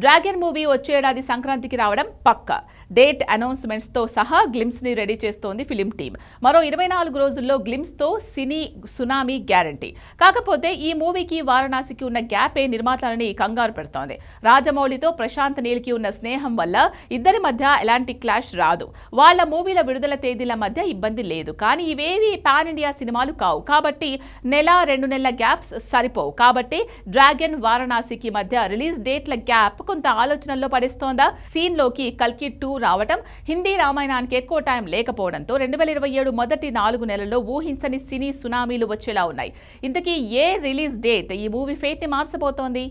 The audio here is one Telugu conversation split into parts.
డ్రాగన్ మూవీ వచ్చే ఏడాది సంక్రాంతికి రావడం పక్కా. డేట్ అనౌన్స్మెంట్స్ తో సహా గ్లిమ్స్ ని రెడీ చేస్తోంది ఫిలిం టీమ్. మరో 24 రోజుల్లో గ్లిమ్స్ తో సినీ సునామీ గ్యారంటీ. కాకపోతే ఈ మూవీకి వారణాసికి ఉన్న గ్యాపే నిర్మాతలని కంగారు పెడుతోంది. రాజమౌళితో ప్రశాంత్ నీల్ కి ఉన్న స్నేహం వల్ల ఇద్దరి మధ్య ఎలాంటి క్లాష్ రాదు. వాళ్ళ మూవీల విడుదల తేదీల మధ్య ఇబ్బంది లేదు. కానీ ఇవేవి పాన్ ఇండియా సినిమాలు కావు కాబట్టి నెల 2 నెలల గ్యాప్స్ సరిపోవు. కాబట్టి డ్రాగన్ వారణాసికి మధ్య రిలీజ్ డేట్ల గ్యాప్ కొంత ఆలోచనల్లో పడిస్తోందా? సీన్ లోకి కల్కి 2 రావటం, హిందీ రామాయణానికి ఎక్కువ టైం లేకపోవడంతో 2027 మొదటి 4 నెలల్లో ఊహించని సినీ సునామీలు వచ్చేలా ఉన్నాయి. ఇంతకీ ఏ రిలీజ్ డేట్ ఈ మూవీ ఫేట్ ని మార్చబోతోంది?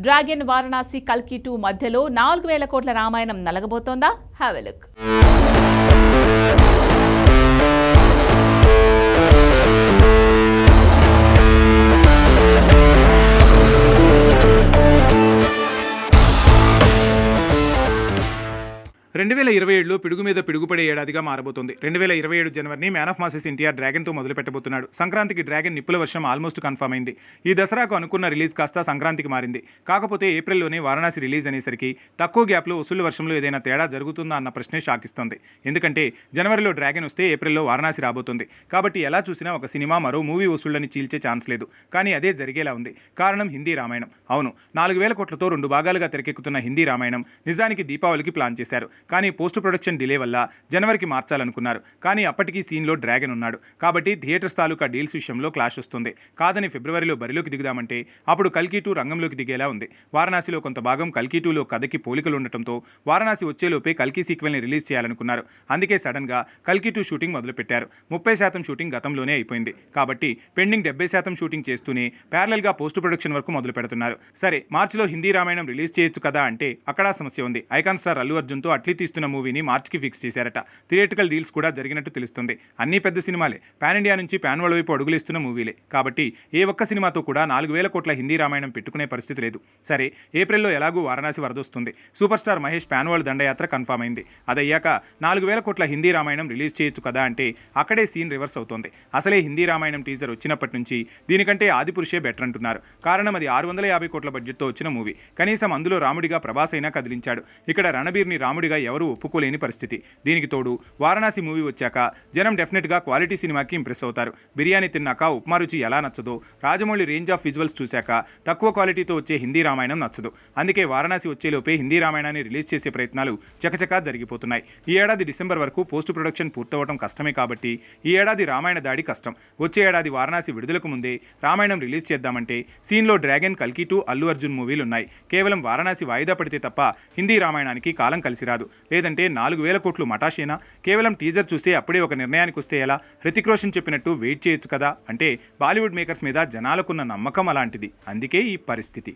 డ్రాగన్ వారణాసి కల్కి 2 మధ్యలో 4000 కోట్ల రామాయణం నలగబోతోందా? Have a look. రెండు 2027లో పిడుగు మీద పిడుగుపడే ఏడాదిగా మారబోతోంది. 2027 జనవరిని మ్యాన్ ఆఫ్ మాసెస్ ఎన్టీఆర్ డ్రాగన్తో మొదలు పెట్టబోతున్నాడు. సంక్రాంతికి డ్రాగన్ నిప్పుల వర్షం ఆల్మోస్ట్ కన్ఫర్మ్ అయింది. ఈ దసరాకు అనుకున్న రిలీజ్ కాస్త సంక్రాంతికి మారింది. కాకపోతే ఏప్రిల్లోనే వారణాసి రిలీజ్ అనేసరికి తక్కువ గ్యాప్లో వసూలు వర్షంలో ఏదైనా తేడా జరుగుతుందా అన్న ప్రశ్నే షాకిస్తోంది. ఎందుకంటే జనవరిలో డ్రాగన్ వస్తే ఏప్రిల్లో వారణాసి రాబోతుంది. కాబట్టి ఎలా చూసినా ఒక సినిమా మరో మూవీ వసూళ్లని చీల్చే ఛాన్స్ లేదు. కానీ అదే జరిగేలా ఉంది. కారణం హిందీ రామాయణం. అవును, 4000 కోట్లతో 2 భాగాలుగా తెరకెక్కుతున్న హిందీ రామాయణం నిజానికి దీపావళికి ప్లాన్ చేశారు. కానీ పోస్ట్ ప్రొడక్షన్ డిలే వల్ల జనవరికి మార్చాలనుకున్నారు. కానీ అప్పటికీ సీన్లో డ్రాగన్ ఉన్నాడు. కాబట్టి థియేటర్స్ తాలూకా డీల్స్ విషయంలో క్లాష్ వస్తుంది. కాదని ఫిబ్రవరిలో బరిలోకి దిగుదామంటే అప్పుడు కల్కి 2 రంగంలోకి దిగేలా ఉంది. వారణాసిలో కొంత భాగం కల్కి 2లో కథకి పోలికలు ఉండటంతో వారణాసి వచ్చేలోపే కల్కి సీక్వెల్ని రిలీజ్ చేయాలనుకున్నారు. అందుకే సడన్గా కల్కి 2 షూటింగ్ మొదలుపెట్టారు. 30% షూటింగ్ గతంలోనే అయిపోయింది. కాబట్టి పెండింగ్ 70% షూటింగ్ చేస్తూనే ప్యారలల్గా పోస్ట్ ప్రొడక్షన్ వరకు మొదలు పెడుతున్నారు. సరే, మార్చిలో హిందీ రామాయణం రిలీజ్ చేయొచ్చు కదా అంటే అక్కడా సమస్య ఉంది. ఐకాన్ స్టార్ అల్లు అర్జున్తో అట్లీ తీస్తున్న మూవీని మార్చికి ఫిక్స్ చేశారట. థియేటికల్ డీల్స్ కూడా జరిగినట్టు తెలుస్తుంది. అన్ని పెద్ద సినిమాలే, పాన్ ఇండియా నుంచి పాన్ వరల్డ్ వైపు అడుగులిస్తున్న మూవీలే. కాబట్టి ఏ ఒక్క సినిమాతో కూడా 4000 కోట్ల హిందీ రామాయణం పెట్టుకునే పరిస్థితి లేదు. సరే, ఏప్రిల్లో ఎలాగూ వారణాసి వరదొస్తుంది. Super star Mahesh pan world దండయాత్ర కన్ఫర్మ్ అయింది. అదయ్యాక 4000 కోట్ల హిందీ రామాయణం రిలీజ్ చేయొచ్చు కదా అంటే అక్కడే సీన్ రివర్స్ అవుతోంది. అసలే హిందీ రామాయణం టీజర్ వచ్చినప్పటి నుంచి దీనికంటే ఆదిపురుషే బెటర్ అంటున్నారు. కారణం అది 650 కోట్ల బడ్జెట్తో వచ్చిన మూవీ. కనీసం అందులో రాముడిగా ప్రభాస్ అయినా కదిలించాడు. ఇక్కడ రణబీర్ని రాముడిగా ఎవరూ ఒప్పుకోలేని పరిస్థితి. దీనికి తోడు వారణాసి మూవీ వచ్చాక జనం డెఫినెట్గా క్వాలిటీ సినిమాకి ఇంప్రెస్ అవుతారు. బిర్యానీ తిన్నాక ఉప్మా రుచి ఎలా నచ్చదో రాజమౌళి రేంజ్ ఆఫ్ విజువల్స్ చూశాక తక్కువ క్వాలిటీతో వచ్చే హిందీ రామాయణం నచ్చదు. అందుకే వారణాసి వచ్చేలోపే హిందీ రామాయణాన్ని రిలీజ్ చేసే ప్రయత్నాలు చకచకా జరిగిపోతున్నాయి. ఈ ఏడాది డిసెంబర్ వరకు పోస్ట్ ప్రొడక్షన్ పూర్తవడం కష్టమే కాబట్టి ఈ ఏడాది రామాయణ దాడి కష్టం. వచ్చే ఏడాది వారణాసి విడుదలకు ముందే రామాయణం రిలీజ్ చేద్దామంటే సీన్లో డ్రాగన్, కల్కి 2, అల్లు అర్జున్ మూవీలు ఉన్నాయి. కేవలం వారణాసి వాయిదా పడితే తప్ప హిందీ రామాయణానికి కాలం కలిసి రాదు. లేదంటే 4000 కోట్లు మటాషేనా? కేవలం టీజర్ చూసి అప్పుడే ఒక నిర్ణయానికి వస్తే ఎలా? హృతిక్ రోషన్ చెప్పినట్టు వెయిట్ చేయొచ్చు కదా అంటే బాలీవుడ్ మేకర్స్ మీద జనాలకున్న నమ్మకం అలాంటిది. అందుకే ఈ పరిస్థితి.